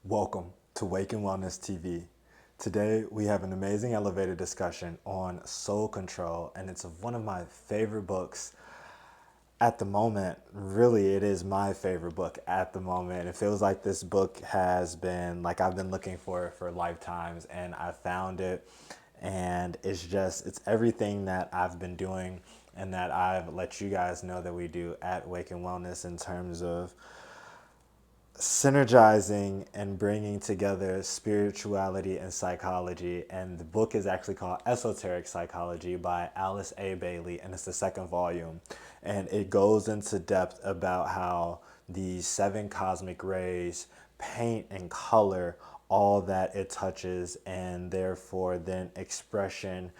Welcome to Wake and Wellness TV. Today we have an amazing elevated discussion on soul control, and it's one of my favorite books at the moment. Really, it is my favorite book at the moment. It feels like this book has been like I've been looking for it for lifetimes, and I found it, and it's everything that I've been doing and that I've let you guys know that we do at Wake and Wellness in terms of synergizing and bringing together spirituality and psychology. And the book is actually called Esoteric Psychology by Alice A. Bailey, and it's the second volume. And it goes into depth about how the seven cosmic rays paint and color all that it touches, and therefore then expression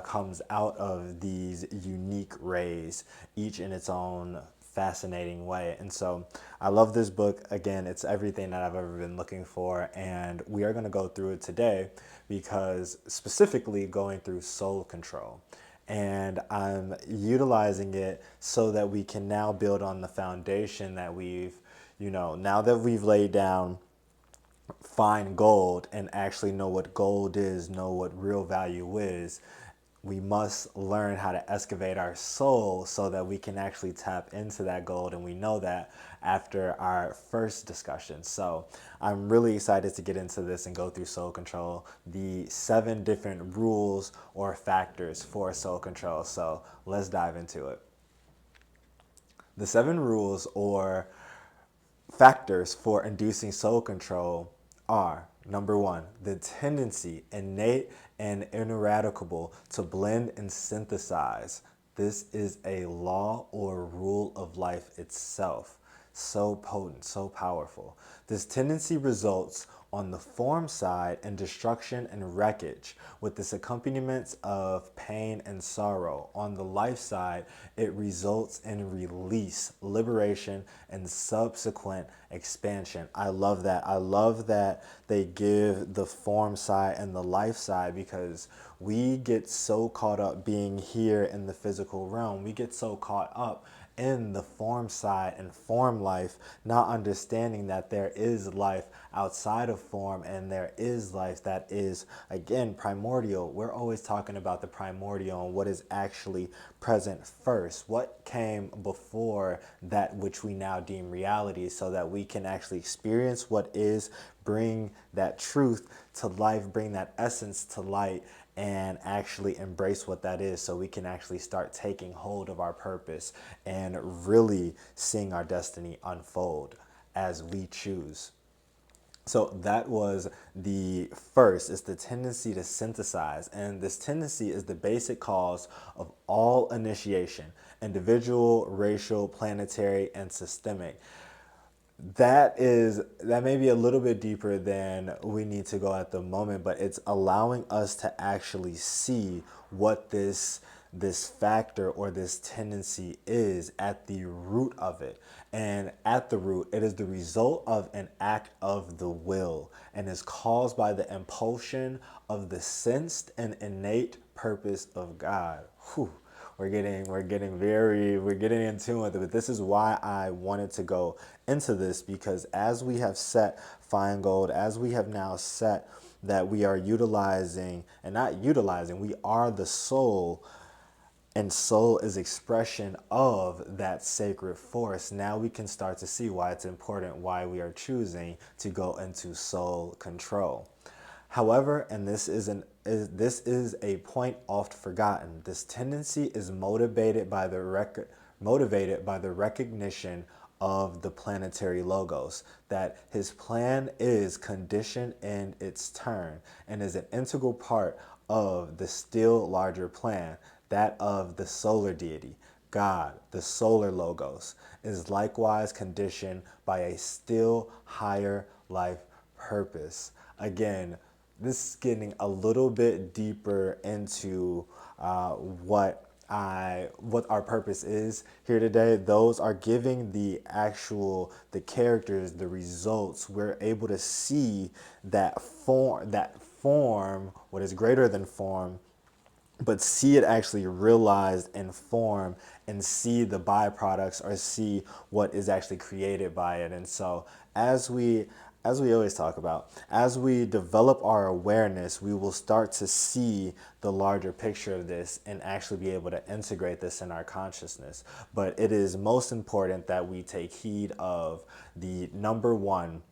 comes out of these unique rays, each in its own fascinating way. And so I love this book. Again, it's everything that I've ever been looking for, and we are going to go through it today because specifically going through soul control. And I'm utilizing it so that we can now build on the foundation that now that we've laid down find gold and actually know what gold is, know what real value is, we must learn how to excavate our soul so that we can actually tap into that gold. And we know that after our first discussion. So I'm really excited to get into this and go through soul control, the 7 different rules or factors for soul control. So let's dive into it. The 7 rules or factors for inducing soul control are: number 1, the tendency, innate and ineradicable, to blend and synthesize. This is a law or rule of life itself. So potent, so powerful. This tendency results on the form side in destruction and wreckage, with its accompaniments of pain and sorrow. On the life side, it results in release, liberation, and subsequent expansion. I love that. I love that they give the form side and the life side, because we get so caught up being here in the physical realm. We get so caught up in the form side and form life, not understanding that there is life outside of form, and there is life that is, again, primordial. We're always talking about the primordial and what is actually present first, what came before that which we now deem reality, so that we can actually experience what is, bring that truth to life, bring that essence to light, and actually embrace what that is, so we can actually start taking hold of our purpose and really seeing our destiny unfold as we choose. So that was the first, is the tendency to synthesize. And this tendency is the basic cause of all initiation: individual, racial, planetary, and systemic. That may be a little bit deeper than we need to go at the moment, but it's allowing us to actually see what this factor or this tendency is at the root of it. And at the root, it is the result of an act of the will, and is caused by the impulsion of the sensed and innate purpose of God. Whew. We're getting in tune with it. But this is why I wanted to go into this, because as we have set fine gold, as we have now set that we are utilizing, and not utilizing, we are the soul, and soul is expression of that sacred force. Now we can start to see why it's important, why we are choosing to go into soul control. However, and this is a point oft forgotten, this tendency is motivated by the recognition of the planetary logos, that his plan is conditioned in its turn and is an integral part of the still larger plan, that of the solar deity. God, the solar logos, is likewise conditioned by a still higher life purpose. Again, this is getting a little bit deeper into what our purpose is here today. Those are giving the characters, the results. We're able to see that form, what is greater than form, but see it actually realized in form, and see the byproducts, or see what is actually created by it. And so as we as we always talk about, as we develop our awareness, we will start to see the larger picture of this and actually be able to integrate this in our consciousness. But it is most important that we take heed of the number one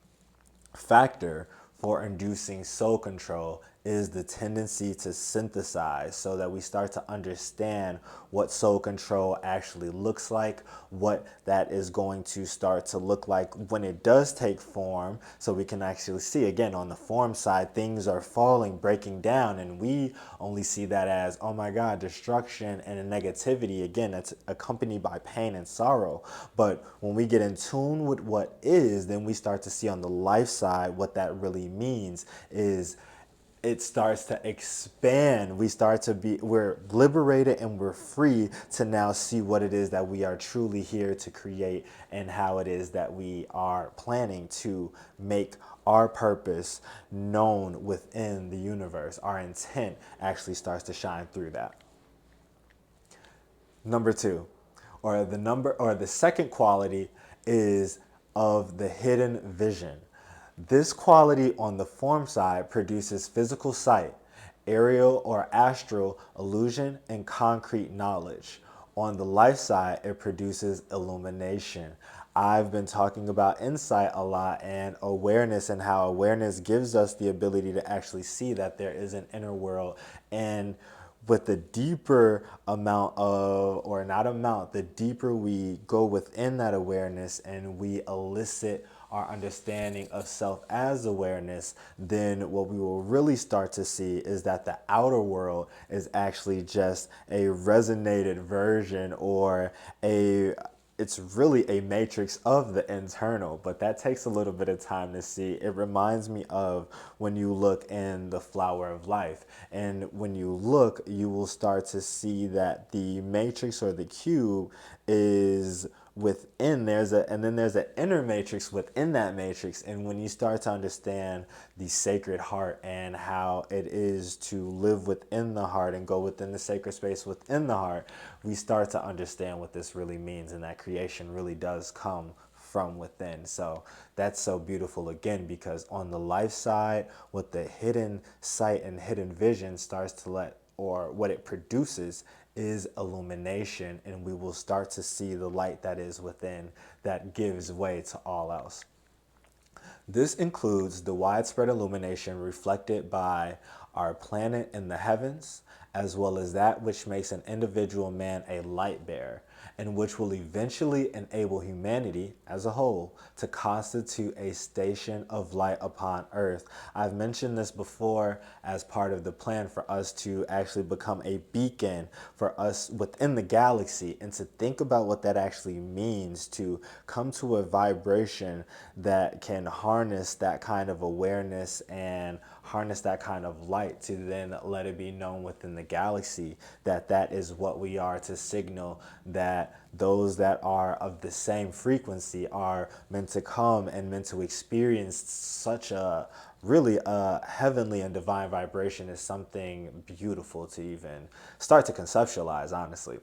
factor for inducing soul control is the tendency to synthesize, so that we start to understand what soul control actually looks like, what that is going to start to look like when it does take form, so we can actually see, again, on the form side, things are falling, breaking down, and we only see that as, oh my God, destruction and a negativity. Again, that's accompanied by pain and sorrow. But when we get in tune with what is, then we start to see on the life side what that really means is it starts to expand. We're liberated and we're free to now see what it is that we are truly here to create and how it is that we are planning to make our purpose known within the universe. Our intent actually starts to shine through that. Number two, or the second quality is of the hidden vision. This quality on the form side produces physical sight, aerial or astral illusion, and concrete knowledge. On the life side, it produces illumination. I've been talking about insight a lot and awareness, and how awareness gives us the ability to actually see that there is an inner world. And with the deeper amount of, or not amount, the deeper we go within that awareness and we elicit our understanding of self as awareness, then what we will really start to see is that the outer world is actually just a resonated version, or it's really a matrix of the internal, but that takes a little bit of time to see. It reminds me of when you look in the flower of life. And when you look, you will start to see that the matrix or the cube is within, and then there's an inner matrix within that matrix. And when you start to understand the sacred heart and how it is to live within the heart and go within the sacred space within the heart, we start to understand what this really means, and that creation really does come from within. So that's so beautiful, again, because on the life side, what the hidden sight and hidden vision starts to or what it produces is illumination, and we will start to see the light that is within that gives way to all else. This includes the widespread illumination reflected by our planet in the heavens, as well as that which makes an individual man a light bearer, and which will eventually enable humanity as a whole to constitute a station of light upon earth. I've mentioned this before as part of the plan for us to actually become a beacon for us within the galaxy, and to think about what that actually means to come to a vibration that can harness that kind of awareness and harness that kind of light, to then let it be known within the galaxy that that is what we are, to signal that those that are of the same frequency are meant to come and meant to experience such a really a heavenly and divine vibration, is something beautiful to even start to conceptualize, honestly.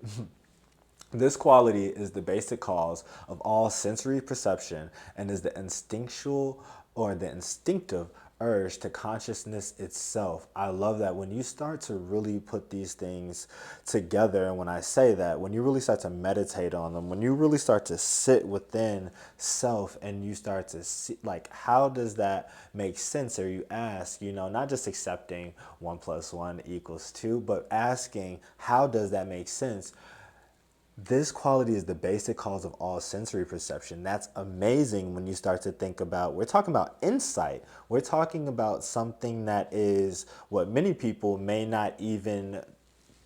This quality is the basic cause of all sensory perception and is the instinctual or the instinctive urge to consciousness itself. I love that when you start to really put these things together. And when I say that, when you really start to meditate on them, when you really start to sit within self and you start to see, like, how does that make sense? Or you ask, not just accepting 1 + 1 = 2, but asking, how does that make sense? This quality is the basic cause of all sensory perception. That's amazing when you start to think about, we're talking about insight. We're talking about something that is what many people may not even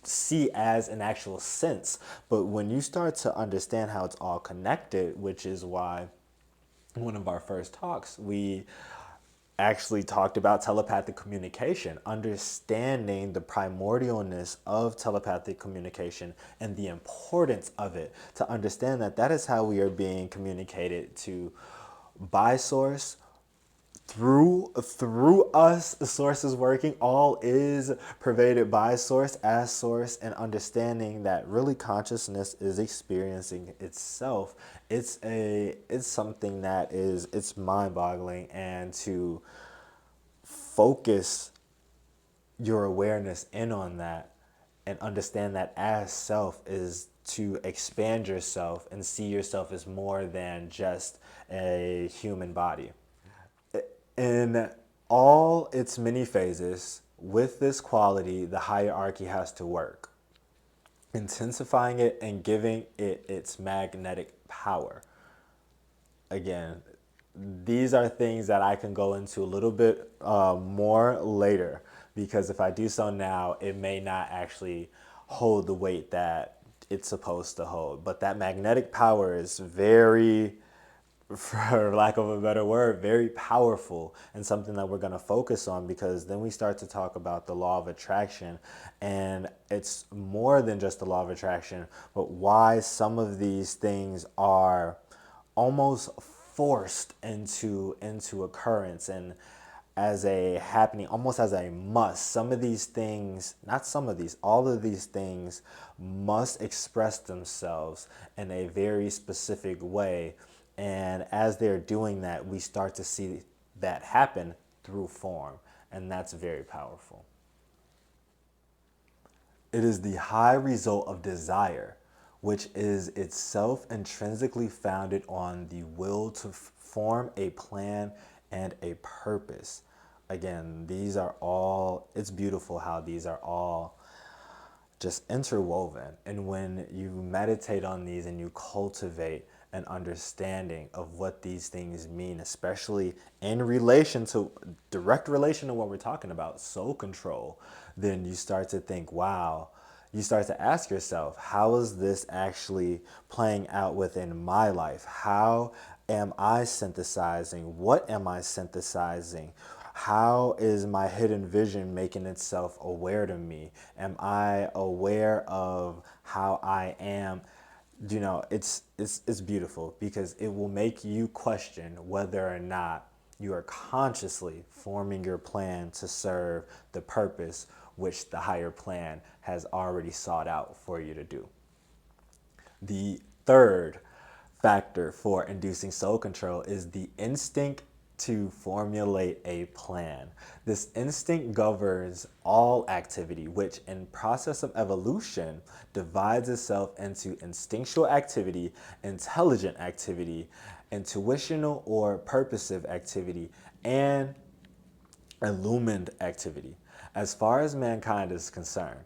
see as an actual sense. But when you start to understand how it's all connected, which is why one of our first talks, we actually talked about telepathic communication, understanding the primordialness of telepathic communication and the importance of it, to understand that that is how we are being communicated to by source, through us, source is working. All is pervaded by source, as source, and understanding that really consciousness is experiencing itself. It's something that is, it's mind-boggling. And to focus your awareness in on that and understand that as self is to expand yourself and see yourself as more than just a human body. In all its many phases, with this quality, the hierarchy has to work, intensifying it and giving it its magnetic power. Again, these are things that I can go into a little bit more later, because if I do so now, it may not actually hold the weight that it's supposed to hold. But that magnetic power is very, for lack of a better word, very powerful, and something that we're going to focus on, because then we start to talk about the law of attraction. And it's more than just the law of attraction, but why some of these things are almost forced into occurrence and as a happening, almost as a must. Some of these things, not some of these, all of these things must express themselves in a very specific way. And as they're doing that, we start to see that happen through form. And that's very powerful. It is the high result of desire, which is itself intrinsically founded on the will to form a plan and a purpose. Again, these are all, it's beautiful how these are all just interwoven. And when you meditate on these and you cultivate an understanding of what these things mean, especially in relation to, direct relation to what we're talking about, soul control, then you start to think, wow, you start to ask yourself, how is this actually playing out within my life? How am I synthesizing? What am I synthesizing? How is my hidden vision making itself aware to me? Am I aware of how I am? You know, it's beautiful, because it will make you question whether or not you are consciously forming your plan to serve the purpose which the higher plan has already sought out for you to do. The third factor for inducing soul control is the instinct to formulate a plan. This instinct governs all activity, which in process of evolution divides itself into instinctual activity, intelligent activity, intuitional or purposive activity, and illumined activity. As far as mankind is concerned,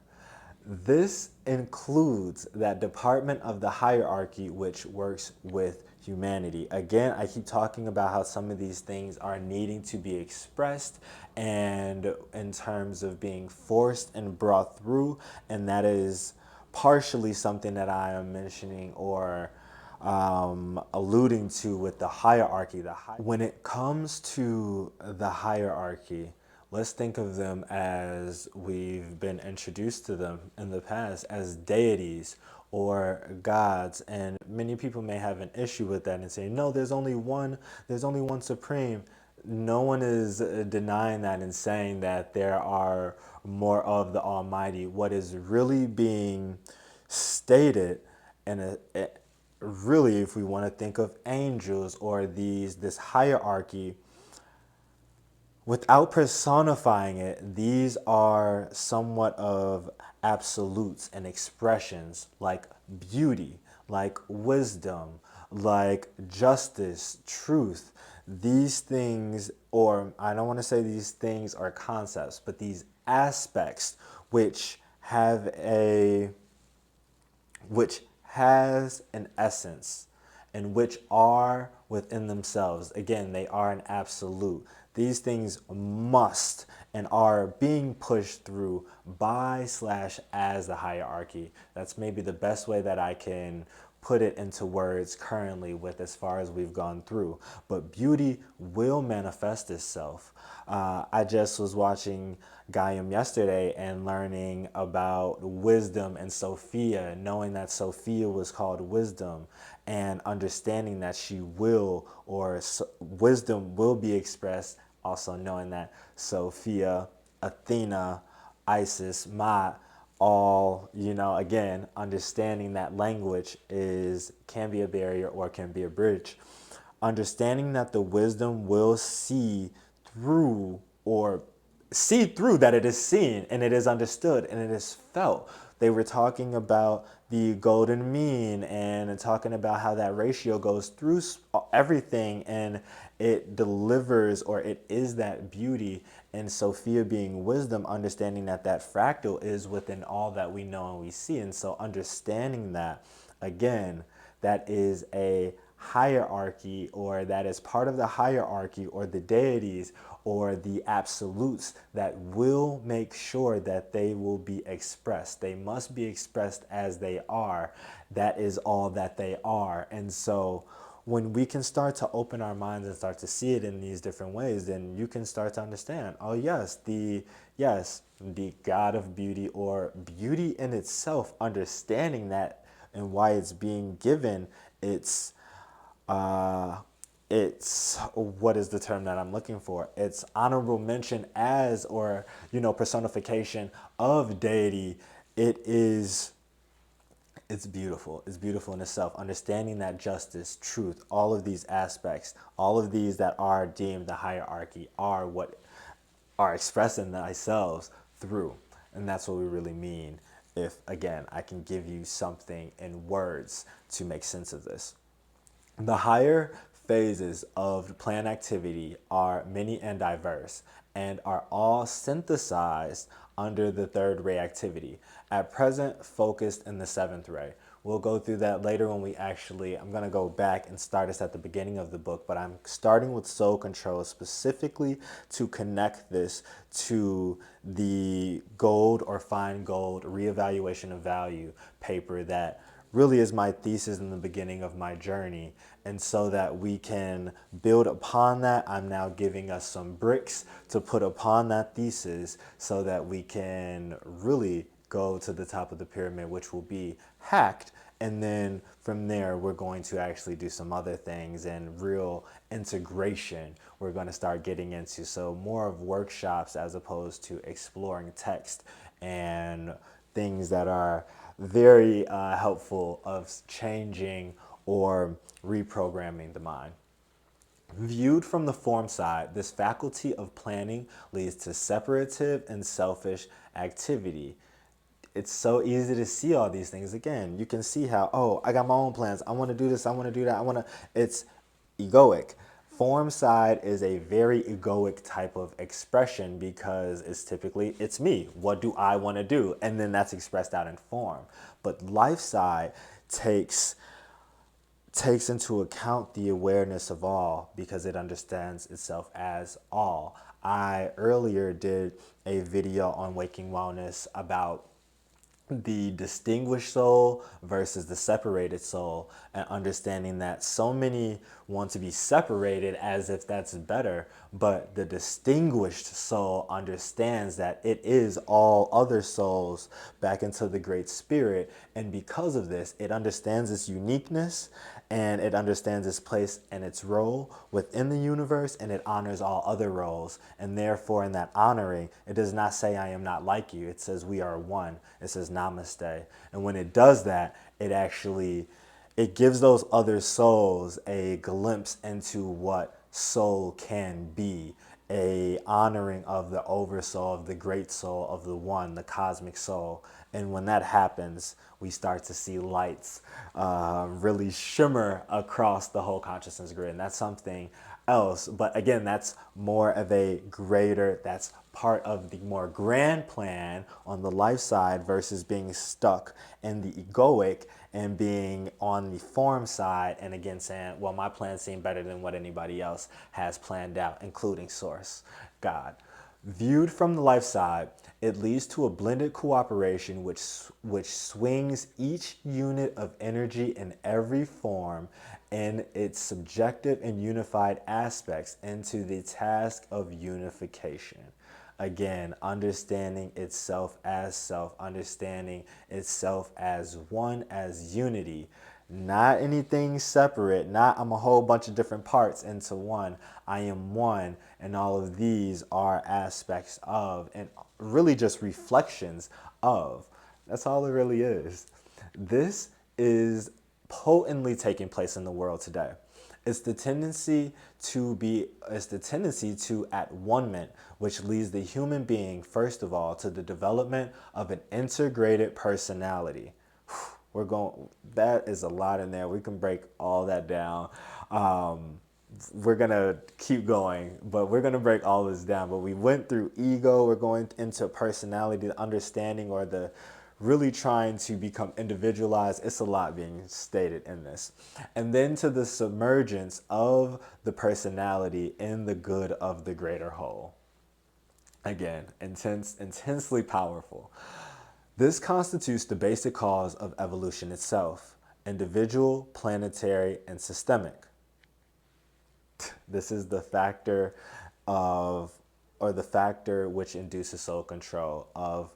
this includes that department of the hierarchy which works with humanity. Again, I keep talking about how some of these things are needing to be expressed and in terms of being forced and brought through, and that is partially something that I am mentioning or alluding to with the hierarchy. When it comes to the hierarchy, let's think of them as we've been introduced to them in the past as deities or gods. And many people may have an issue with that and say, no, there's only one supreme. No one is denying that and saying that there are more of the Almighty. What is really being stated, and really, if we want to think of angels or this hierarchy, without personifying it, these are somewhat of absolutes and expressions like beauty, like wisdom, like justice, truth. These things, or I don't want to say these things are concepts, but these aspects which have which has an essence and which are within themselves. Again, they are an absolute. These things must and are being pushed through by / as the hierarchy. That's maybe the best way that I can put it into words currently with as far as we've gone through. But beauty will manifest itself. I just was watching Gaiam yesterday and learning about wisdom and Sophia, knowing that Sophia was called wisdom and understanding that she will, or wisdom will be expressed also knowing that Sophia, Athena, Isis, Ma'at, all, again, understanding that language can be a barrier or can be a bridge. Understanding that the wisdom will through or see through that it is seen and it is understood and it is felt. They were talking about the golden mean and talking about how that ratio goes through everything and it delivers, or it is that beauty. And Sophia being wisdom, understanding that that fractal is within all that we know and we see. And so understanding that, again, that is a hierarchy, or that is part of the hierarchy, or the deities or the absolutes that will make sure that they will be expressed. They must be expressed as they are. That is all that they are. And so when we can start to open our minds and start to see it in these different ways, then you can start to understand, oh the God of beauty, or beauty in itself, understanding that and why it's being given it's what is the term that I'm looking for? It's honorable mention as, or personification of deity. It's beautiful. It's beautiful in itself. Understanding that justice, truth, all of these aspects, all of these that are deemed the hierarchy, are what are expressing themselves through. And that's what we really mean if, again, I can give you something in words to make sense of this. The higher phases of plant activity are many and diverse, and are all synthesized under the third ray activity, at present focused in the seventh ray. We'll go through that later when I'm going to go back and start us at the beginning of the book, but I'm starting with soul control specifically to connect this to the gold, or fine gold, reevaluation of value paper that really is my thesis in the beginning of my journey. And so that we can build upon that, I'm now giving us some bricks to put upon that thesis so that we can really go to the top of the pyramid, which will be hacked. And then from there, we're going to actually do some other things and real integration we're going to start getting into. So more of workshops as opposed to exploring text and things that are very helpful of changing or reprogramming the mind. Viewed from the form side, this faculty of planning leads to separative and selfish activity. It's so easy to see all these things. Again, you can see how, oh, I got my own plans. I want to do this. I want to do that. It's egoic. Form side is a very egoic type of expression because it's me. What do I want to do? And then that's expressed out in form. But life side takes into account the awareness of all because it understands itself as all. I earlier did a video on waking wellness about the distinguished soul versus the separated soul, and understanding that so many want to be separated as if that's better, but the distinguished soul understands that it is all other souls back into the great spirit, and because of this it understands its uniqueness and it understands its place and its role within the universe, and it honors all other roles. And therefore, in that honoring, it does not say I am not like you. It says we are one. It says namaste. And when it does that, it gives those other souls a glimpse into what soul can be, a honoring of the oversoul, of the great soul, of the one, the cosmic soul. And when that happens, we start to see lights really shimmer across the whole consciousness grid. And that's something else. But again, that's that's part of the more grand plan on the life side versus being stuck in the egoic and being on the form side. And again, saying, well, my plans seem better than what anybody else has planned out, including Source, God. Viewed from the life side, it leads to a blended cooperation which swings each unit of energy in every form in its subjective and unified aspects into the task of unification. Again, understanding itself as self, understanding itself as one, as unity. Not anything separate, not I'm a whole bunch of different parts into one. I am one, and all of these are aspects of, and really just reflections of. That's all it really is. This is potently taking place in the world today. It's the tendency to at one-ment, which leads the human being, first of all, to the development of an integrated personality. That is a lot in there. We can break all that down. We're gonna keep going, but we're gonna break all this down. But we went through ego, we're going into personality, the understanding, or the really trying to become individualized. It's a lot being stated in this. And then to the submergence of the personality in the good of the greater whole. Again, intensely powerful. This constitutes the basic cause of evolution itself: individual, planetary, and systemic. This is the factor of, or the factor which induces soul control, of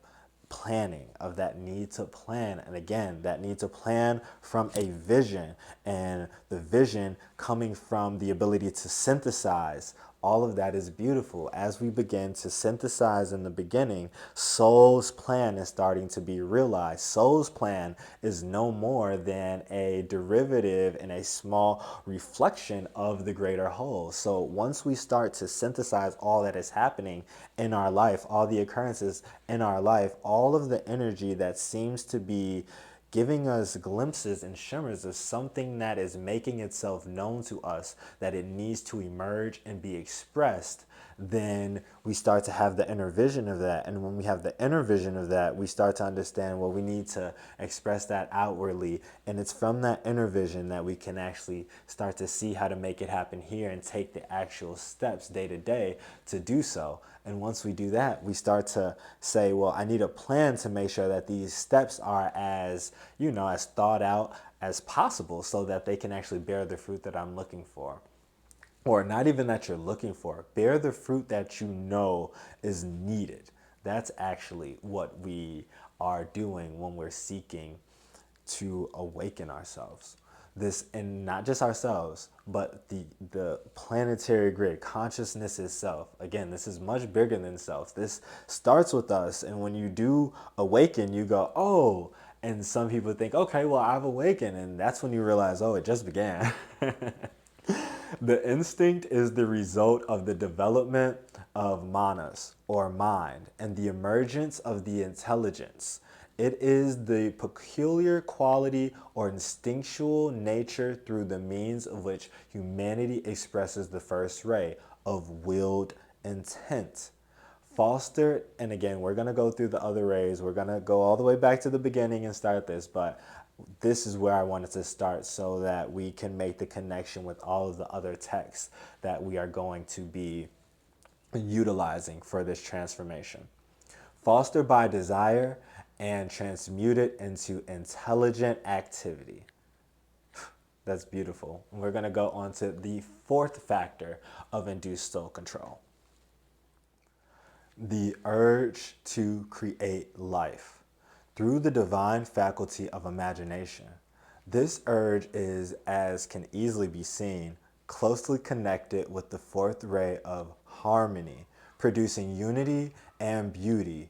planning, of that need to plan. And again, that need to plan from a vision, and the vision coming from the ability to synthesize. All of that is beautiful. As we begin to synthesize in the beginning, soul's plan is starting to be realized. Soul's plan is no more than a derivative and a small reflection of the greater whole. So once we start to synthesize all that is happening in our life, all the occurrences in our life, all of the energy that seems to be giving us glimpses and shimmers of something that is making itself known to us, that it needs to emerge and be expressed, then we start to have the inner vision of that. And when we have the inner vision of that, we start to understand, well, we need to express that outwardly. And it's from that inner vision that we can actually start to see how to make it happen here and take the actual steps day to day to do so. And once we do that, we start to say, well, I need a plan to make sure that these steps are as, as thought out as possible, so that they can actually bear the fruit that I'm looking for. Or not even that you're looking for, bear the fruit that you know is needed. That's actually what we are doing when we're seeking to awaken ourselves. This, and not just ourselves, but the planetary grid, consciousness itself. Again, this is much bigger than self. This starts with us, and when you do awaken, you go, oh, and some people think, okay, well, I've awakened, and that's when you realize, oh, it just began. The instinct is the result of the development of manas, or mind, and the emergence of the intelligence. It is the peculiar quality or instinctual nature through the means of which humanity expresses the first ray of willed intent. Fostered, and again, we're going to go through the other rays. We're going to go all the way back to the beginning and start this, but this is where I wanted to start so that we can make the connection with all of the other texts that we are going to be utilizing for this transformation. Fostered by desire and transmuted into intelligent activity. That's beautiful. We're going to go on to the fourth factor of induced soul control: the urge to create life through the divine faculty of imagination. This urge is, as can easily be seen, closely connected with the fourth ray of harmony, producing unity and beauty,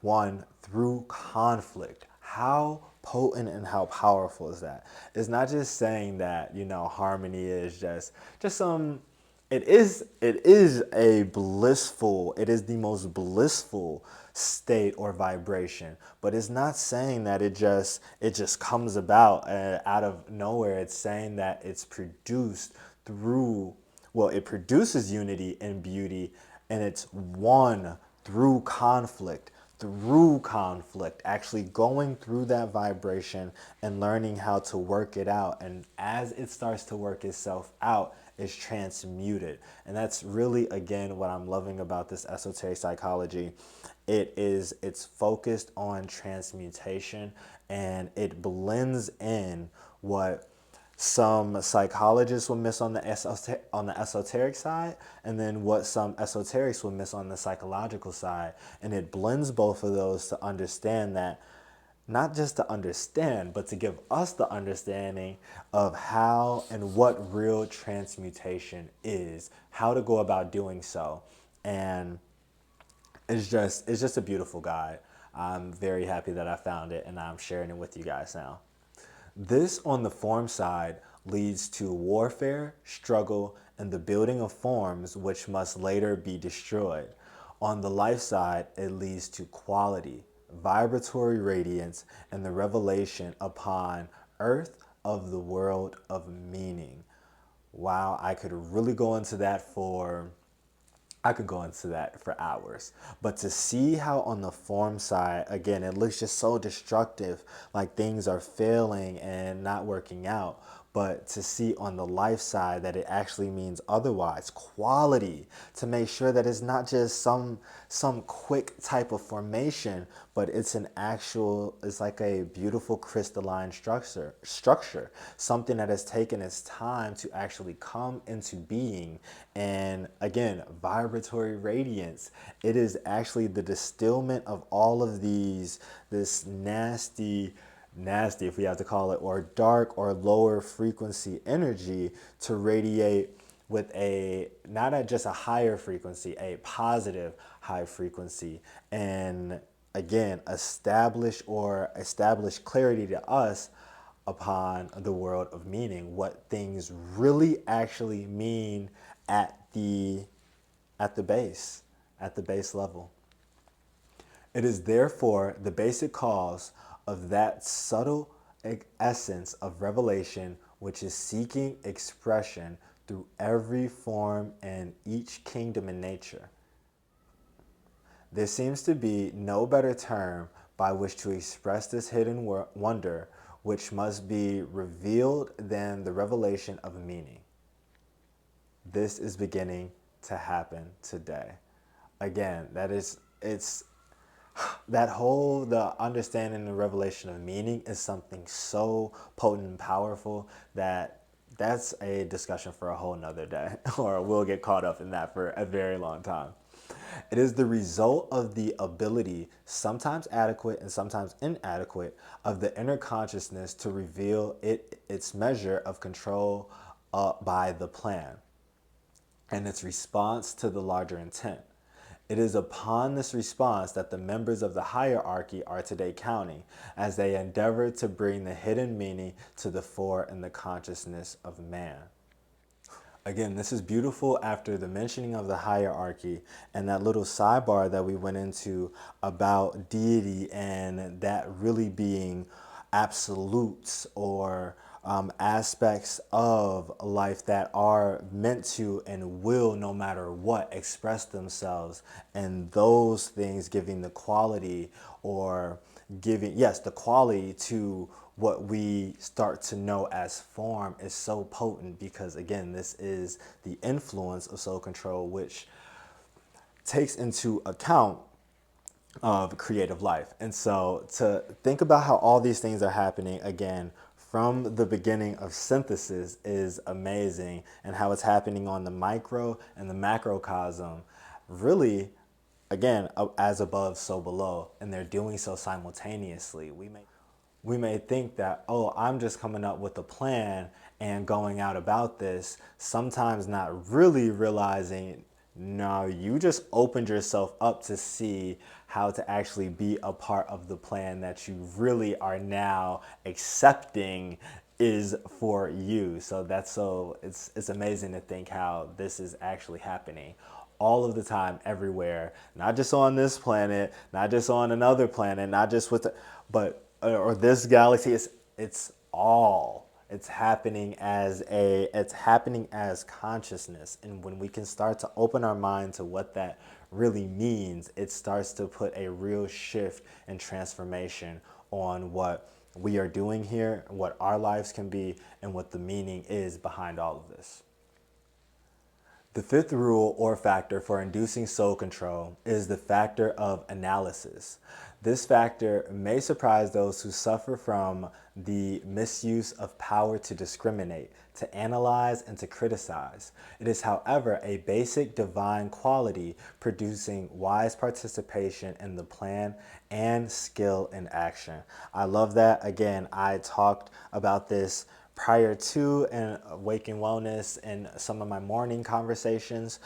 one through conflict. How potent and how powerful is that? It's not just saying that, harmony is just some, it is the most blissful state or vibration, but it's not saying that it just comes about out of nowhere. It's saying that it's produced through, well, it produces unity and beauty, and it's one through conflict, actually going through that vibration and learning how to work it out. And as it starts to work itself out, it's transmuted. And that's really, again, what I'm loving about this esoteric psychology. It's focused on transmutation, and it blends in what some psychologists will miss on the esoteric side, and then what some esoterics will miss on the psychological side. And it blends both of those to understand that not just to understand, but to give us the understanding of how and what real transmutation is, how to go about doing so. And it's just a beautiful guide. I'm very happy that I found it and I'm sharing it with you guys now. This on the form side leads to warfare, struggle, and the building of forms which must later be destroyed. On the life side, it leads to quality, vibratory radiance, and the revelation upon earth of the world of meaning. Wow, I could go into that for hours. But to see how on the form side, again, it looks just so destructive, like things are failing and not working out. But to see on the life side that it actually means otherwise, quality, to make sure that it's not just some quick type of formation, but it's like a beautiful crystalline structure, something that has taken its time to actually come into being. And again, vibratory radiance, it is actually the distillment of all of this nasty, if we have to call it, or dark or lower frequency energy to radiate with a not at just a higher frequency, a positive high frequency, and again establish clarity to us upon the world of meaning, what things really actually mean at the at the base at the base level. It is therefore the basic cause of that subtle essence of revelation which is seeking expression through every form and each kingdom in nature. There seems to be no better term by which to express this hidden wonder which must be revealed than the revelation of meaning. This is beginning to happen today. Again, it's that whole the understanding and revelation of meaning is something so potent and powerful that that's a discussion for a whole nother day or we'll get caught up in that for a very long time. It is the result of the ability, sometimes adequate and sometimes inadequate, of the inner consciousness to reveal its measure of control by the plan and its response to the larger intent. It is upon this response that the members of the hierarchy are today counting as they endeavor to bring the hidden meaning to the fore in the consciousness of man. Again, this is beautiful after the mentioning of the hierarchy and that little sidebar that we went into about deity and that really being absolutes or aspects of life that are meant to and will, no matter what, express themselves. And those things giving the quality or giving, yes, the quality to what we start to know as form is so potent because, again, this is the influence of soul control, which takes into account of creative life. And so to think about how all these things are happening again from the beginning of synthesis is amazing, and how it's happening on the micro and the macrocosm really, again, as above so below, and they're doing so simultaneously. We may think that, oh, I'm just coming up with a plan and going out about this, sometimes not really realizing, no, you just opened yourself up to see how to actually be a part of the plan that you really are now accepting is for you. It's amazing to think how this is actually happening all of the time, everywhere, not just on this planet, not just on another planet, not just but or this galaxy. It's all. It's happening as consciousness, and when we can start to open our mind to what that really means, it starts to put a real shift and transformation on what we are doing here, what our lives can be, and what the meaning is behind all of this. The fifth rule or factor for inducing soul control is the factor of analysis. This factor may surprise those who suffer from the misuse of power to discriminate, to analyze, and to criticize. It is, however, a basic divine quality producing wise participation in the plan and skill in action. I love that. Again, I talked about this prior to and Waking Wellness in some of my morning conversations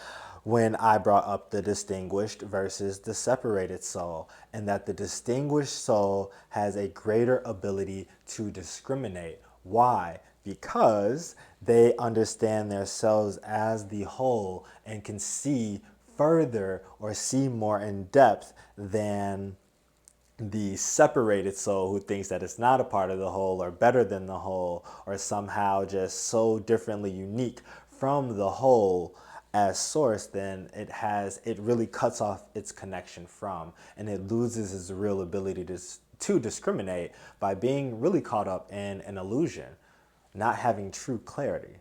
when I brought up the distinguished versus the separated soul, and that the distinguished soul has a greater ability to discriminate. Why? Because they understand themselves as the whole and can see further or see more in depth than the separated soul who thinks that it's not a part of the whole or better than the whole or somehow just so differently unique from the whole as source. Then it really cuts off its connection from, and it loses its real ability to discriminate by being really caught up in an illusion, not having true clarity.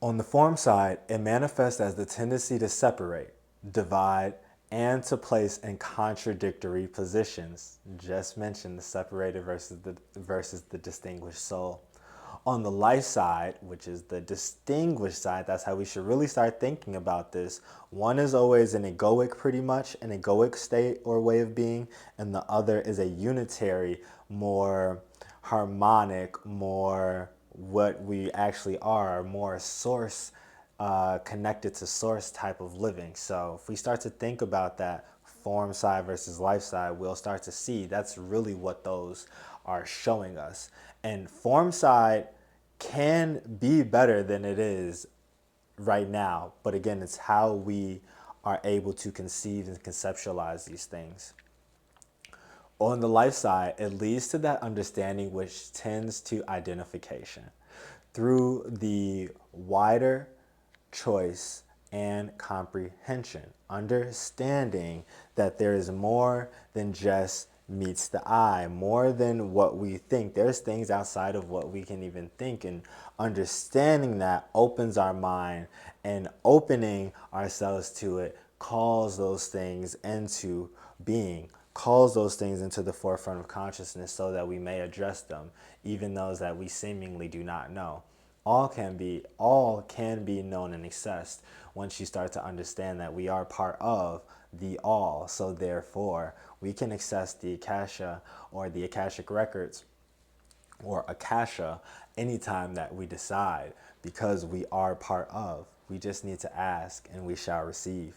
On the form side, it manifests as the tendency to separate, divide, and to place in contradictory positions. Just mentioned the separated versus the distinguished soul. On the life side, which is the distinguished side, that's how we should really start thinking about this. One is always an egoic, pretty much, an egoic state or way of being, and the other is a unitary, more harmonic, more what we actually are, more source connected to source type of living. So if we start to think about that form side versus life side, we'll start to see that's really what those are showing us. And form side can be better than it is right now. But again, it's how we are able to conceive and conceptualize these things. On the life side, it leads to that understanding which tends to identification through the wider choice and comprehension, understanding that there is more than just meets the eye, more than what we think. There's things outside of what we can even think, and understanding that opens our mind, and opening ourselves to it calls those things into being, calls those things into the forefront of consciousness so that we may address them, even those that we seemingly do not know. All can be known and accessed once you start to understand that we are part of the all. So therefore, we can access the Akasha or the Akashic records or Akasha anytime that we decide, because we are part of. We just need to ask and we shall receive.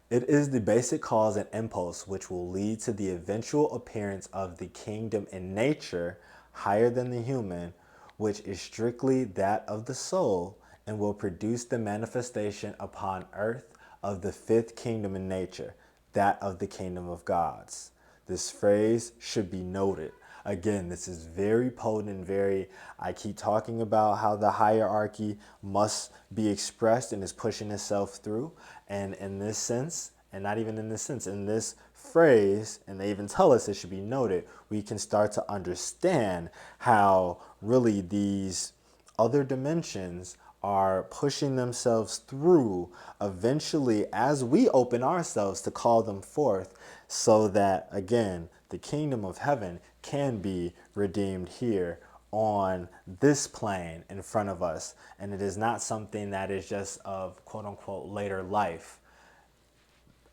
It is the basic cause and impulse which will lead to the eventual appearance of the kingdom in nature higher than the human, which is strictly that of the soul, and will produce the manifestation upon earth of the fifth kingdom in nature, that of the kingdom of gods. This phrase should be noted. Again, this is very potent and I keep talking about how the hierarchy must be expressed and is pushing itself through. And in this sense, and not even in this sense, in this phrase, and they even tell us it should be noted, we can start to understand how really these other dimensions are pushing themselves through eventually as we open ourselves to call them forth, so that again the kingdom of heaven can be redeemed here on this plane in front of us. And it is not something that is just of quote unquote later life.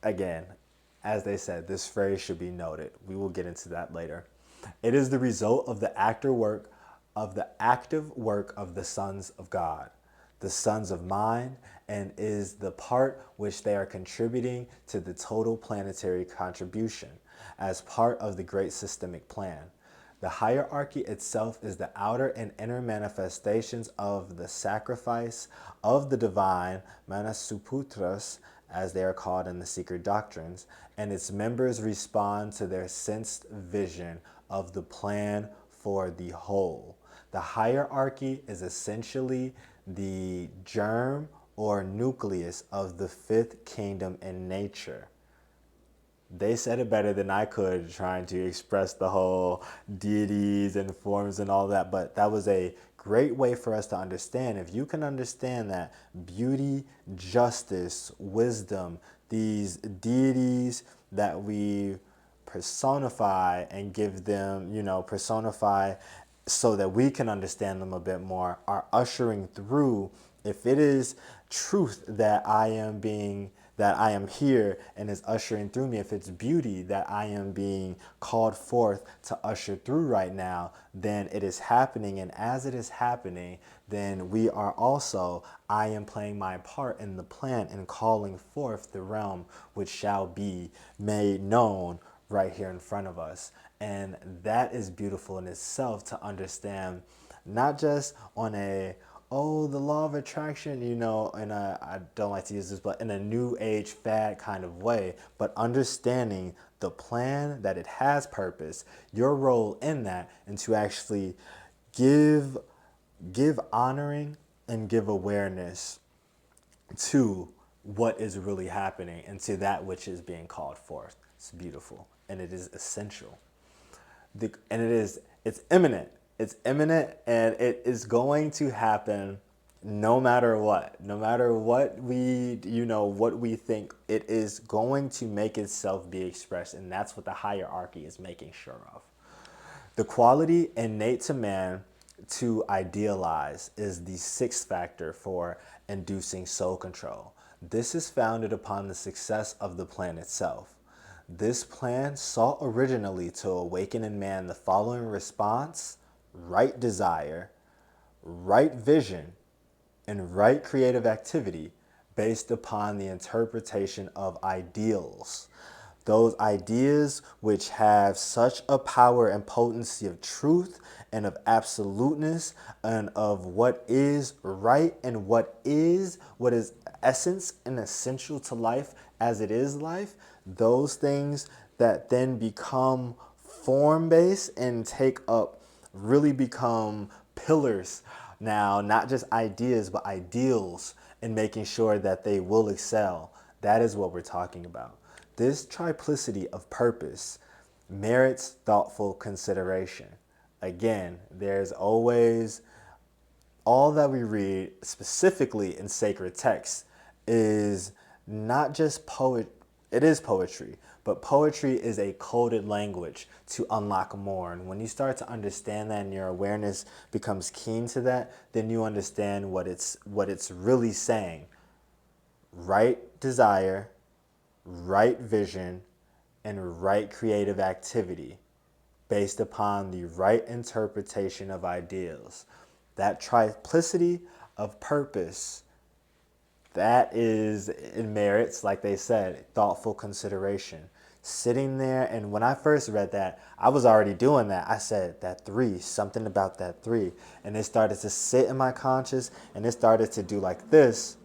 Again, as they said, this phrase should be noted. We will get into that later. It is the result of the active work of the sons of God, the sons of mind, and is the part which they are contributing to the total planetary contribution as part of the great systemic plan. The hierarchy itself is the outer and inner manifestations of the sacrifice of the divine Manasuputras, as they are called in the secret doctrines, and its members respond to their sensed vision of the plan for the whole. The hierarchy is essentially the germ or nucleus of the fifth kingdom in nature. They said it better than I could, trying to express the whole deities and forms and all that, but that was a great way for us to understand. If you can understand that beauty, justice, wisdom, these deities that we personify and give them, personify so that we can understand them a bit more, are ushering through. If it is truth that I am here and is ushering through me, if it's beauty that I am being called forth to usher through right now, then it is happening. And as it is happening, then we are also, I am playing my part in the plan and calling forth the realm which shall be made known right here in front of us. And that is beautiful in itself, to understand, not just on a, oh, the law of attraction, and I don't like to use this, but in a new age fad kind of way, but understanding the plan, that it has purpose, your role in that, and to actually give honoring and give awareness to what is really happening and to that which is being called forth. It's beautiful and it is essential. It's imminent. It's imminent, and it is going to happen no matter what. No matter what what we think, it is going to make itself be expressed, and that's what the hierarchy is making sure of. The quality innate to man to idealize is the sixth factor for inducing soul control. This is founded upon the success of the plan itself. This plan sought originally to awaken in man the following response: right desire, right vision, and right creative activity based upon the interpretation of ideals. Those ideas which have such a power and potency of truth and of absoluteness and of what is right and what is essence and essential to life as it is life, those things that then become form-based and really become pillars now, not just ideas, but ideals, and making sure that they will excel. That is what we're talking about. This triplicity of purpose merits thoughtful consideration. Again, there's always, all that we read specifically in sacred texts is not just poet. It is poetry, but poetry is a coded language to unlock more. And when you start to understand that and your awareness becomes keen to that, then you understand what it's really saying. Right desire, right vision, and right creative activity based upon the right interpretation of ideals. That triplicity of purpose, that is, it merits, like they said, thoughtful consideration. Sitting there, and when I first read that, I was already doing that. I said, that three, something about that three. And it started to sit in my conscious, and it started to do like this.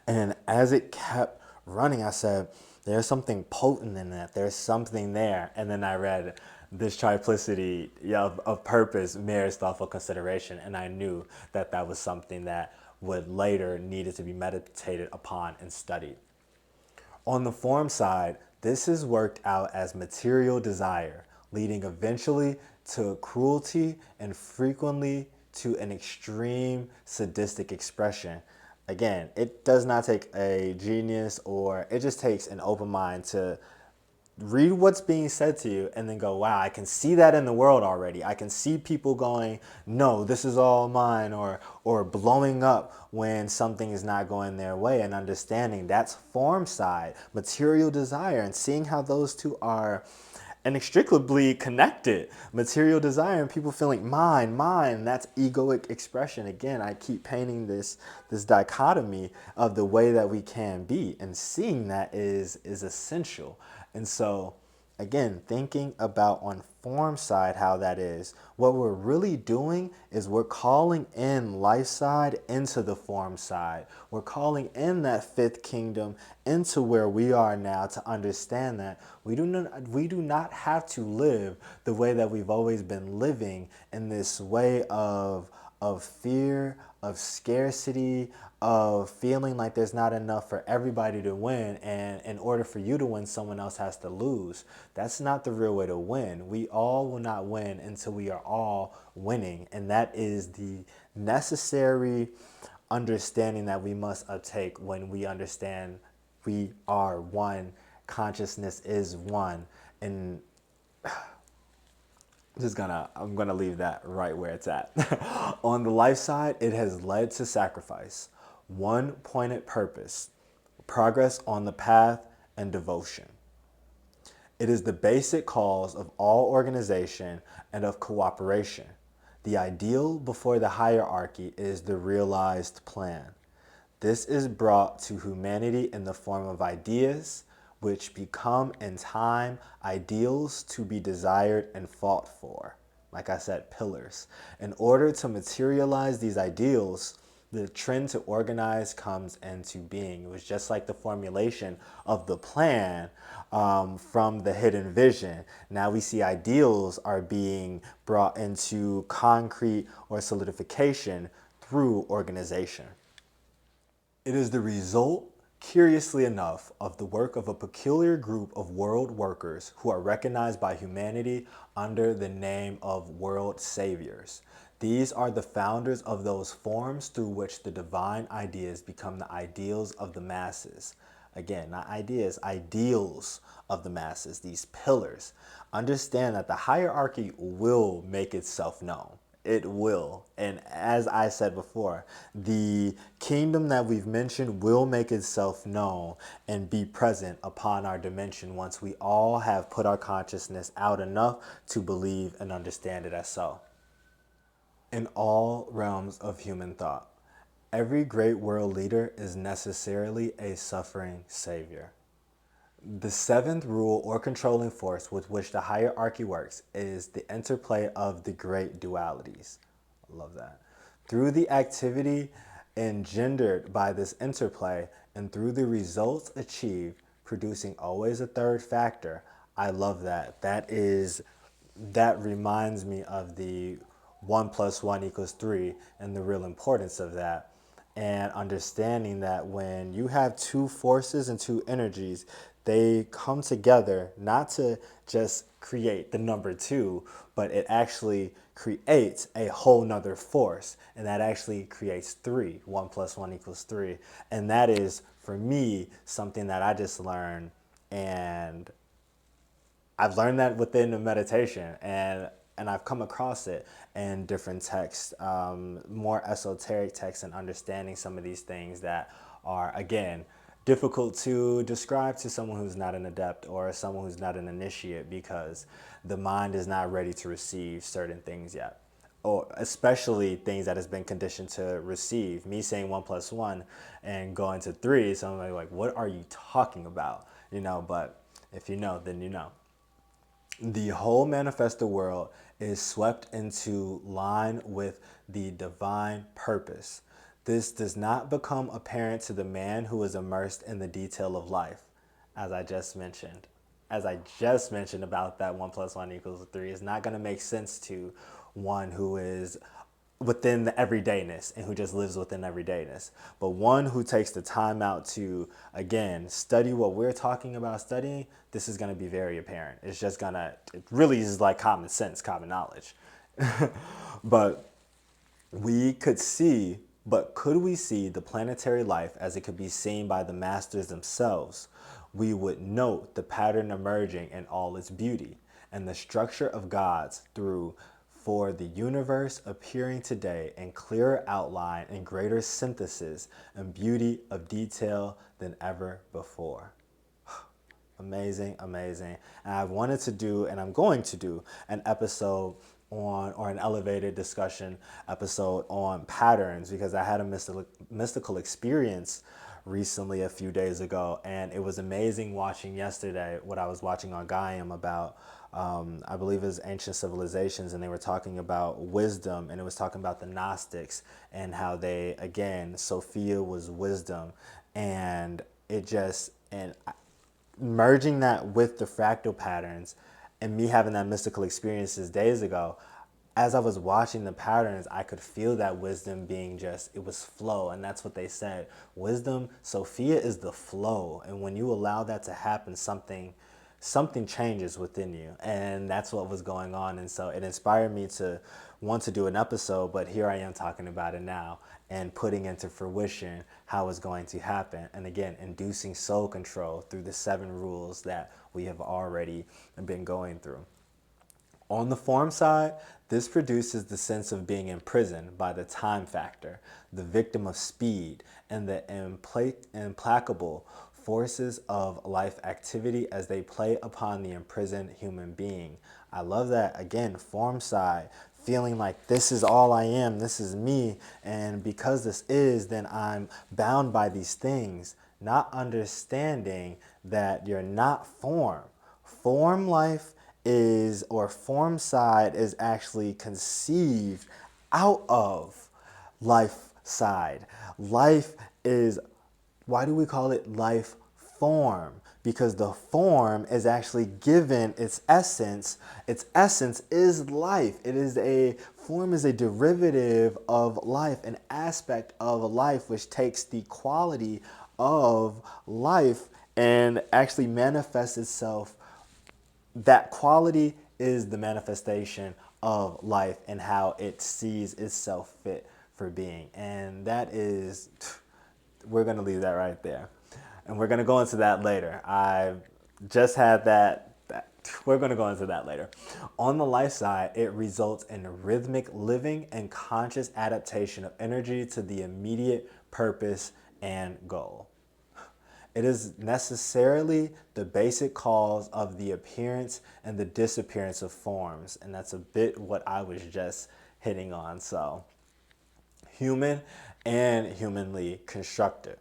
And as it kept running, I said, there's something potent in that. There's something there. And then I read, this triplicity of purpose merits thoughtful consideration. And I knew that that was something that would later needed to be meditated upon and studied. On the form side, this is worked out as material desire, leading eventually to cruelty and frequently to an extreme sadistic expression. Again, it does not take a genius, or it just takes an open mind to read what's being said to you and then go, wow, I can see that in the world already. I can see people going, no, this is all mine, or blowing up when something is not going their way, and understanding that's form side, material desire, and seeing how those two are inextricably connected. Material desire and people feeling mine, that's egoic expression. Again, I keep painting this dichotomy of the way that we can be, and seeing that is essential. And so, again, thinking about on form side how that is, what we're really doing is we're calling in life side into the form side. We're calling in that fifth kingdom into where we are now, to understand that we do not have to live the way that we've always been living, in this way of fear, of scarcity, of feeling like there's not enough for everybody to win, and in order for you to win, someone else has to lose. That's not the real way to win. We all will not win until we are all winning, and that is the necessary understanding that we must take when we understand we are one, consciousness is one, and I'm gonna leave that right where it's at. On the life side, it has led to sacrifice, one pointed purpose, progress on the path, and devotion. It is the basic cause of all organization and of cooperation. The ideal before the hierarchy is the realized plan. This is brought to humanity in the form of ideas, which become in time ideals to be desired and fought for. Like I said, pillars. In order to materialize these ideals, the trend to organize comes into being. It was just like the formulation of the plan from the hidden vision. Now we see ideals are being brought into concrete or solidification through organization. It is the result, curiously enough, of the work of a peculiar group of world workers who are recognized by humanity under the name of world saviors. These are the founders of those forms through which the divine ideas become the ideals of the masses. Again, not ideas, ideals of the masses, these pillars. Understand that the hierarchy will make itself known. It will. And as I said before, the kingdom that we've mentioned will make itself known and be present upon our dimension once we all have put our consciousness out enough to believe and understand it as so. In all realms of human thought, every great world leader is necessarily a suffering savior. The seventh rule or controlling force with which the hierarchy works is the interplay of the great dualities. I love that. Through the activity engendered by this interplay and through the results achieved, producing always a third factor. I love that. That reminds me of the 1 + 1 = 3 and the real importance of that, and understanding that when you have two forces and two energies, they come together not to just create the number two, but it actually creates a whole nother force, and that actually creates three. 1 + 1 = 3, and that is, for me, something that I just learned, and I've learned that within the meditation, and I've come across it in different texts, more esoteric texts, and understanding some of these things that are, again, difficult to describe to someone who's not an adept or someone who's not an initiate, because the mind is not ready to receive certain things yet, or especially things that has been conditioned to receive. Me saying 1 + 1 and going to 3, somebody like, what are you talking about? But if you know, then you know. The whole manifesto world is swept into line with the divine purpose. This does not become apparent to the man who is immersed in the detail of life, as I just mentioned. As I just mentioned about that 1 + 1 = 3, it's not going to make sense to one who is within the everydayness and who just lives within everydayness. But one who takes the time out to, again, study what we're talking about studying, this is going to be very apparent. It's just going to, it really is like common sense, common knowledge. But could we see the planetary life as it could be seen by the masters themselves, we would note the pattern emerging in all its beauty and the structure of gods through for the universe appearing today in clearer outline and greater synthesis and beauty of detail than ever before. Amazing, amazing. And I wanted to do, and I'm going to do, an episode on, or an elevated discussion episode on patterns, because I had a mystical experience recently a few days ago, and it was amazing watching yesterday what I was watching on Gaiam about, I believe it was ancient civilizations, and they were talking about wisdom, and it was talking about the Gnostics and how they, again, Sophia was wisdom, and it just, and merging that with the fractal patterns and me having that mystical experiences days ago, as I was watching the patterns, I could feel that wisdom being just, it was flow. And that's what they said. Wisdom, Sophia, is the flow. And when you allow that to happen, something changes within you. And that's what was going on. And so it inspired me to want to do an episode, but here I am talking about it now and putting into fruition how it's going to happen. And again, inducing soul control through the 7 rules that we have already been going through. On the form side, this produces the sense of being imprisoned by the time factor, the victim of speed, and the implacable forces of life activity as they play upon the imprisoned human being. I love that. Again, form side, feeling like this is all I am, this is me, and because this is, then I'm bound by these things, not understanding that you're not form. Form life is, or form side is actually conceived out of life side. Life is, why do we call it life form? Because the form is actually given its essence. Its essence is life. It is a form, is a derivative of life, an aspect of life which takes the quality of life and actually manifests itself. That quality is the manifestation of life and how it sees itself fit for being. And that is, we're going to leave that right there. And we're going to go into that later. I just had that. We're going to go into that later. On the life side, it results in rhythmic living and conscious adaptation of energy to the immediate purpose and goal. It is necessarily the basic cause of the appearance and the disappearance of forms. And that's a bit what I was just hitting on. So, human and humanly constructed.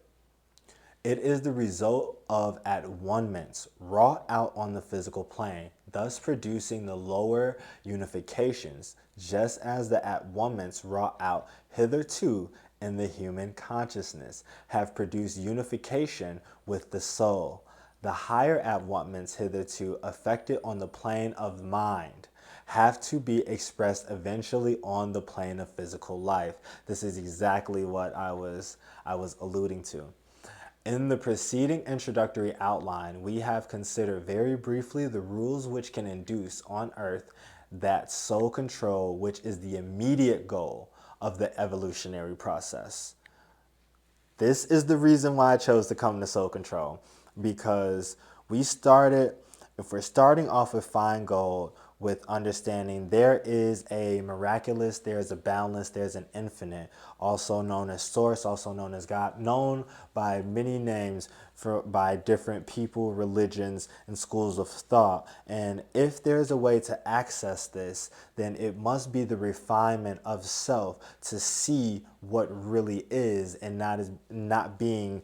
It is the result of at-one-ments wrought out on the physical plane, thus producing the lower unifications, just as the at-one-ments wrought out hitherto in the human consciousness have produced unification with the soul. The higher at-one-ments hitherto affected on the plane of mind have to be expressed eventually on the plane of physical life. This is exactly what I was alluding to. In the preceding introductory outline, we have considered very briefly the rules which can induce on Earth that soul control, which is the immediate goal of the evolutionary process. This is the reason why I chose to come to soul control, because if we're starting off with fine gold, with understanding there is a miraculous, there's a boundless, there's an infinite, also known as source, also known as God, known by many names by different people, religions, and schools of thought. And if there's a way to access this, then it must be the refinement of self to see what really is, and not being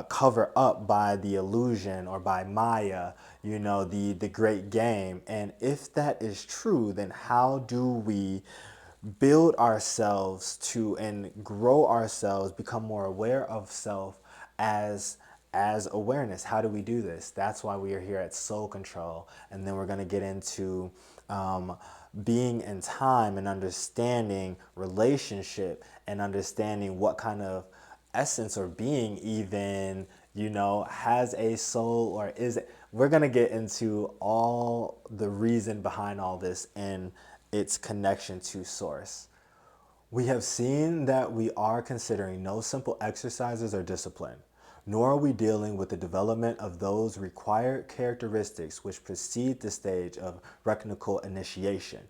covered up by the illusion or by Maya, the great game. And if that is true, then how do we build ourselves to and grow ourselves, become more aware of self as awareness? How do we do this? That's why we are here at Soul Control. And then we're going to get into being in time and understanding relationship and understanding what kind of essence or being even has a soul, or is it. We're going to get into all the reason behind all this and its connection to source. We have seen that we are considering no simple exercises or discipline, nor are we dealing with the development of those required characteristics which precede the stage of recognical initiation.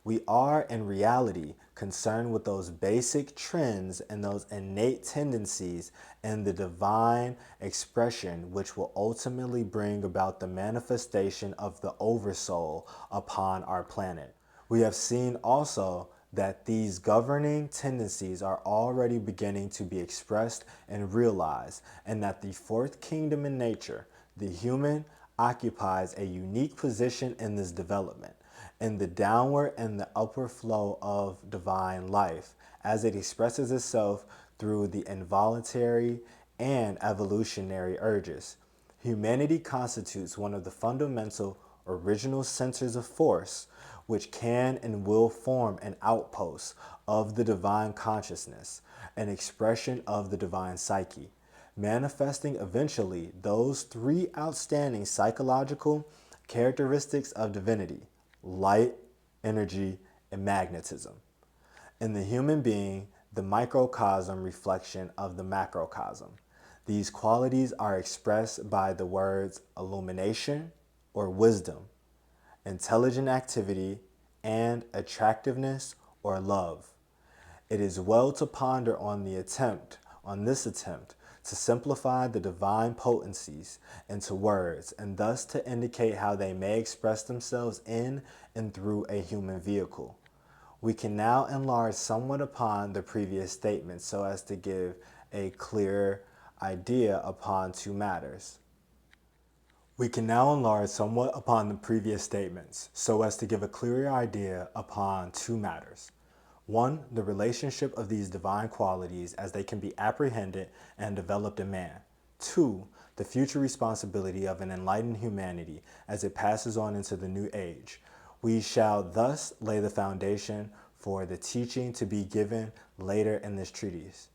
We are, in reality, concerned with those basic trends and those innate tendencies in the divine expression which will ultimately bring about the manifestation of the Oversoul upon our planet. We have seen also that these governing tendencies are already beginning to be expressed and realized, and that the fourth kingdom in nature, the human, occupies a unique position in this development, in the downward and the upward flow of divine life, as it expresses itself through the involuntary and evolutionary urges. Humanity constitutes one of the fundamental original centers of force, which can and will form an outpost of the divine consciousness, an expression of the divine psyche, manifesting eventually those three outstanding psychological characteristics of divinity: light, energy, and magnetism. In the human being, the microcosm reflection of the macrocosm. These qualities are expressed by the words illumination or wisdom, intelligent activity, and attractiveness or love. It is well to ponder on this attempt to simplify the divine potencies into words and thus to indicate how they may express themselves in and through a human vehicle. We can now enlarge somewhat upon the previous statements so as to give a clear idea upon two matters. We can now enlarge somewhat upon the previous statements so as to give a clearer idea upon two matters. One, the relationship of these divine qualities as they can be apprehended and developed in man. Two, the future responsibility of an enlightened humanity as it passes on into the new age. We shall thus lay the foundation for the teaching to be given later in this treatise.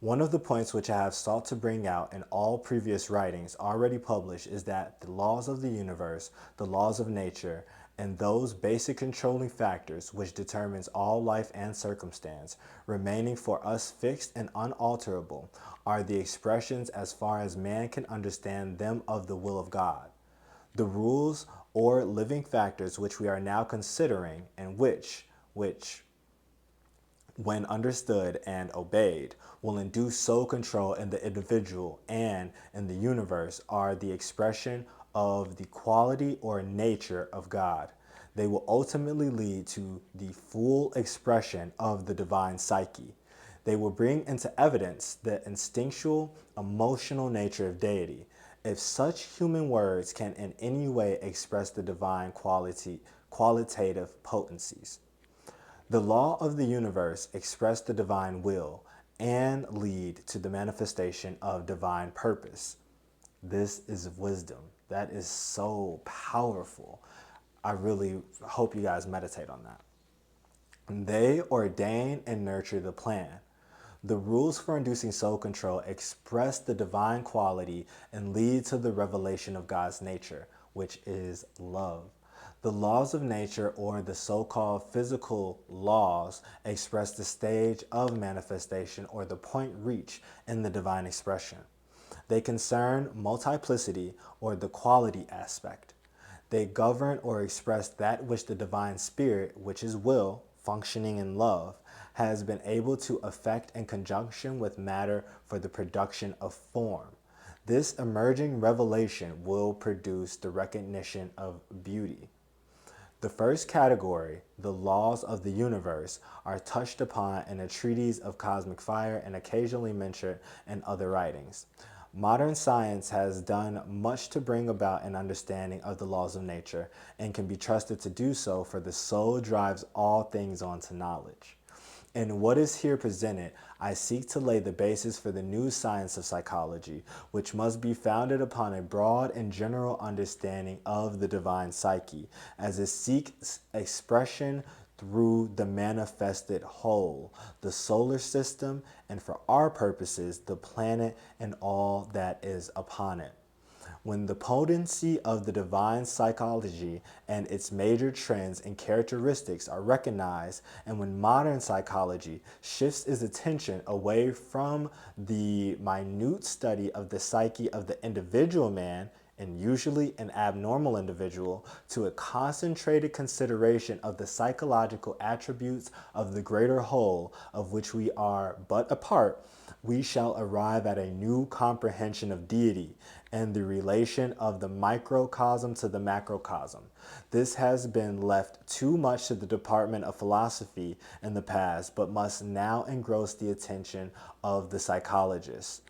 One of the points which I have sought to bring out in all previous writings already published is that the laws of the universe, the laws of nature, and those basic controlling factors which determines all life and circumstance, remaining for us fixed and unalterable, are the expressions as far as man can understand them of the will of God. The rules or living factors which we are now considering and which when understood and obeyed, will induce soul control in the individual and in the universe are the expression of the quality or nature of God. They will ultimately lead to the full expression of the divine psyche. They will bring into evidence the instinctual, emotional nature of deity. If such human words can in any way express the divine qualitative potencies. The law of the universe express the divine will and lead to the manifestation of divine purpose. This is wisdom. That is so powerful. I really hope you guys meditate on that. They ordain and nurture the plan. The rules for inducing soul control express the divine quality and lead to the revelation of God's nature, which is love. The laws of nature, or the so-called physical laws, express the stage of manifestation or the point reached in the divine expression. They concern multiplicity or the quality aspect. They govern or express that which the divine spirit, which is will, functioning in love, has been able to effect in conjunction with matter for the production of form. This emerging revelation will produce the recognition of beauty. The first category, the laws of the universe, are touched upon in a treatise of cosmic fire and occasionally mentioned in other writings. Modern science has done much to bring about an understanding of the laws of nature and can be trusted to do so, for the soul drives all things onto knowledge. In what is here presented, I seek to lay the basis for the new science of psychology, which must be founded upon a broad and general understanding of the divine psyche, as it seeks expression through the manifested whole, the solar system, and for our purposes, the planet and all that is upon it. When the potency of the divine psychology and its major trends and characteristics are recognized, and when modern psychology shifts its attention away from the minute study of the psyche of the individual man, and usually an abnormal individual, to a concentrated consideration of the psychological attributes of the greater whole of which we are but a part, we shall arrive at a new comprehension of deity and the relation of the microcosm to the macrocosm. This has been left too much to the department of philosophy in the past, but must now engross the attention of the psychologists.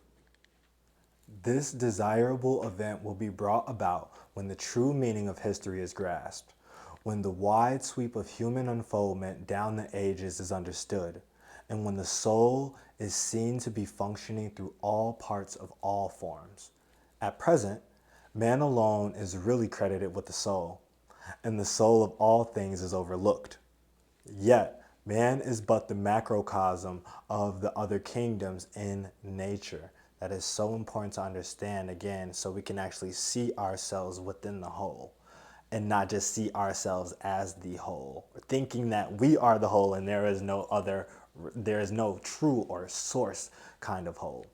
This desirable event will be brought about when the true meaning of history is grasped, when the wide sweep of human unfoldment down the ages is understood, and when the soul is seen to be functioning through all parts of all forms. At present, man alone is really credited with the soul, and the soul of all things is overlooked. Yet, man is but the macrocosm of the other kingdoms in nature. That is so important to understand, again, so we can actually see ourselves within the whole and not just see ourselves as the whole, thinking that we are the whole and there is no true or source kind of whole.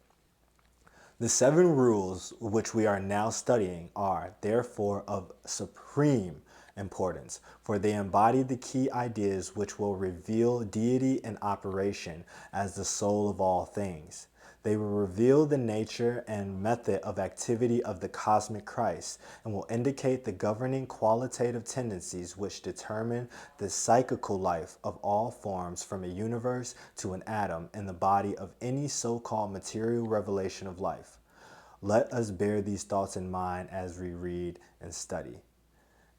The 7 rules which we are now studying are therefore of supreme importance, for they embody the key ideas which will reveal deity in operation as the soul of all things. They will reveal the nature and method of activity of the cosmic Christ and will indicate the governing qualitative tendencies which determine the psychical life of all forms from a universe to an atom in the body of any so-called material revelation of life. Let us bear these thoughts in mind as we read and study.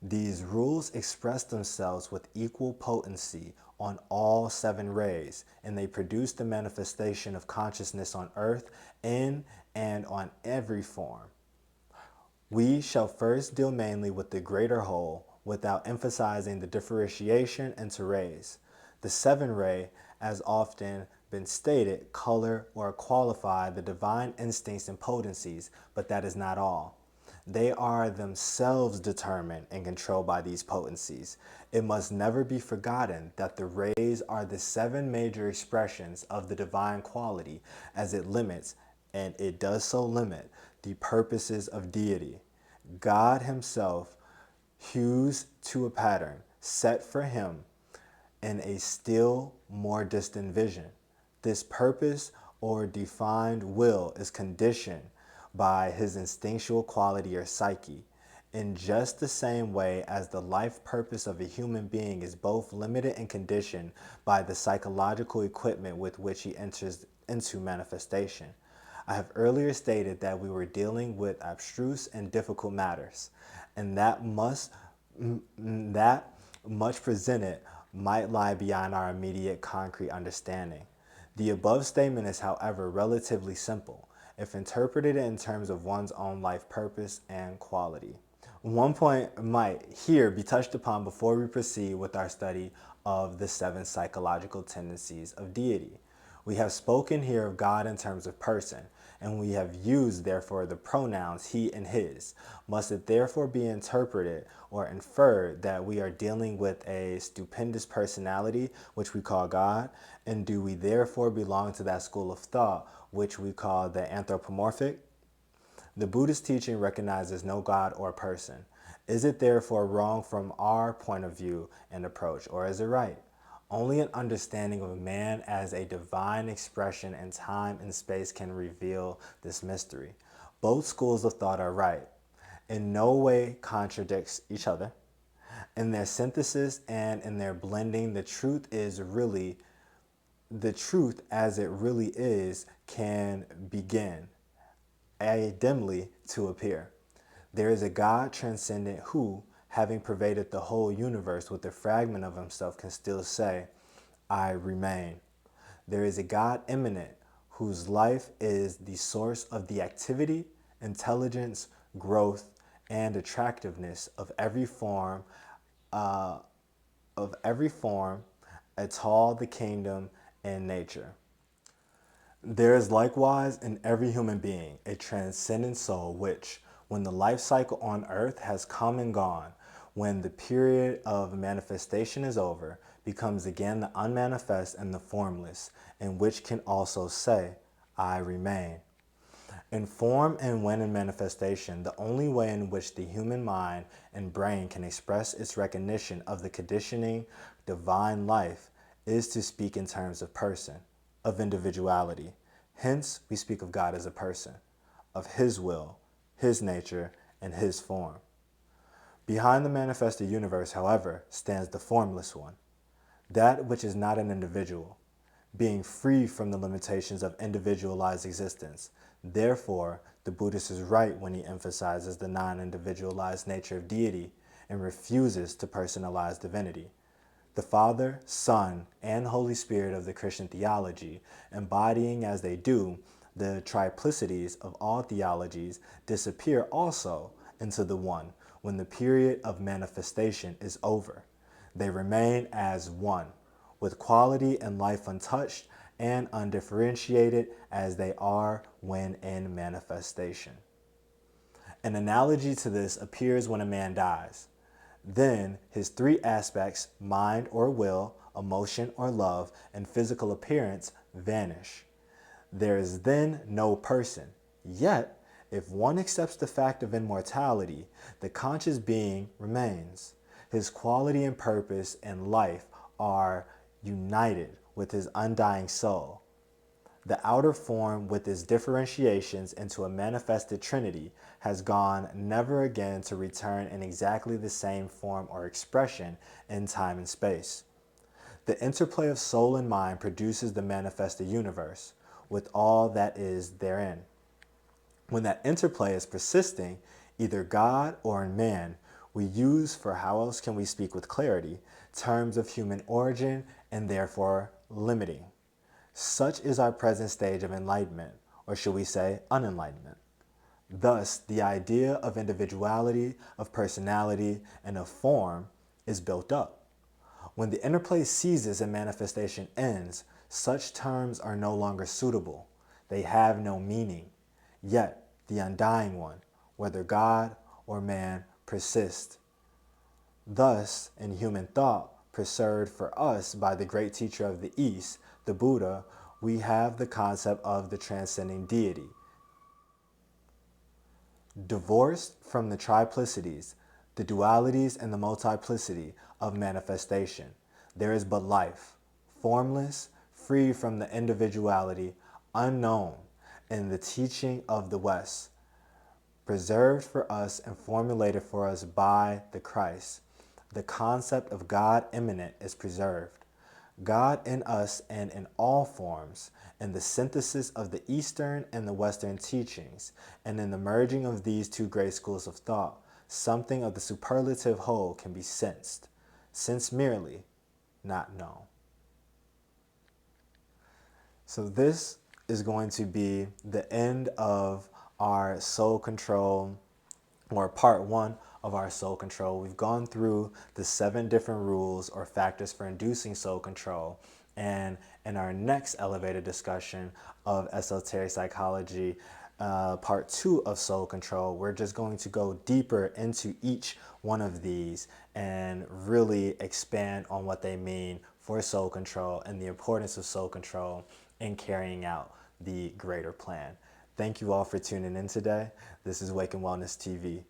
These rules express themselves with equal potency on all seven rays, and they produce the manifestation of consciousness on earth in and on every form. We shall first deal mainly with the greater whole, without emphasizing the differentiation into rays. The seven ray, as often been stated, color or qualify the divine instincts and potencies, but that is not all. They are themselves determined and controlled by these potencies. It must never be forgotten that the rays are the seven major expressions of the divine quality as it limits, and it does so limit, the purposes of deity. God himself hews to a pattern set for him in a still more distant vision. This purpose or defined will is conditioned by his instinctual quality or psyche, in just the same way as the life purpose of a human being is both limited and conditioned by the psychological equipment with which he enters into manifestation. I have earlier stated that we were dealing with abstruse and difficult matters, and that much presented might lie beyond our immediate concrete understanding. The above statement is, however, relatively simple if interpreted in terms of one's own life purpose and quality. One point might here be touched upon before we proceed with our study of the seven psychological tendencies of deity. We have spoken here of God in terms of person, and we have used, therefore, the pronouns he and his. Must it therefore be interpreted or inferred that we are dealing with a stupendous personality, which we call God? And do we therefore belong to that school of thought, which we call the anthropomorphic? The Buddhist teaching recognizes no God or person. Is it therefore wrong from our point of view and approach, or is it right? Only an understanding of man as a divine expression in time and space can reveal this mystery. Both schools of thought are right. In no way contradicts each other. In their synthesis and in their blending, the truth as it really is can begin dimly to appear. There is a God transcendent who, having pervaded the whole universe with a fragment of himself, can still say, I remain. There is a God immanent whose life is the source of the activity, intelligence, growth, and attractiveness of every form, at all the kingdom and nature. There is likewise in every human being a transcendent soul which, when the life cycle on earth has come and gone, when the period of manifestation is over, becomes again the unmanifest and the formless, and which can also say, I remain. In form and when in manifestation, the only way in which the human mind and brain can express its recognition of the conditioning divine life is to speak in terms of person, of individuality. Hence, we speak of God as a person, of his will, his nature, and his form. Behind the manifested universe, however, stands the formless one, that which is not an individual, being free from the limitations of individualized existence. Therefore, the Buddhist is right when he emphasizes the non-individualized nature of deity and refuses to personalize divinity. The Father, Son, and Holy Spirit of the Christian theology, embodying as they do the triplicities of all theologies, disappear also into the one when the period of manifestation is over. They remain as one, with quality and life untouched and undifferentiated as they are when in manifestation. An analogy to this appears when a man dies. Then his three aspects, mind or will, emotion or love, and physical appearance, vanish. There is then no person. Yet, if one accepts the fact of immortality, the conscious being remains. His quality and purpose in life are united with his undying soul. The outer form, with its differentiations into a manifested trinity, has gone never again to return in exactly the same form or expression in time and space. The interplay of soul and mind produces the manifested universe, with all that is therein. When that interplay is persisting, either God or in man, we use, for how else can we speak with clarity, terms of human origin and therefore limiting. Such is our present stage of enlightenment, or should we say unenlightenment. Thus, the idea of individuality, of personality, and of form is built up. When the interplay ceases and manifestation ends, such terms are no longer suitable. They have no meaning. Yet, the undying one, whether God or man, persists. Thus, in human thought, preserved for us by the great teacher of the East, the Buddha, we have the concept of the transcending deity. Divorced from the triplicities, the dualities and the multiplicity of manifestation, there is but life, formless, free from the individuality, unknown in the teaching of the West, preserved for us and formulated for us by the Christ. The concept of God immanent is preserved. God in us and in all forms, in the synthesis of the Eastern and the Western teachings, and in the merging of these two great schools of thought, something of the superlative whole can be sensed. Sense merely, not known. So this is going to be the end of our soul control, or part one of our soul control. We've gone through the 7 different rules or factors for inducing soul control. And in our next elevated discussion of esoteric psychology, part 2 of soul control, we're just going to go deeper into each one of these and really expand on what they mean for soul control and the importance of soul control in carrying out the greater plan. Thank you all for tuning in today. This is Wake and Wellness TV.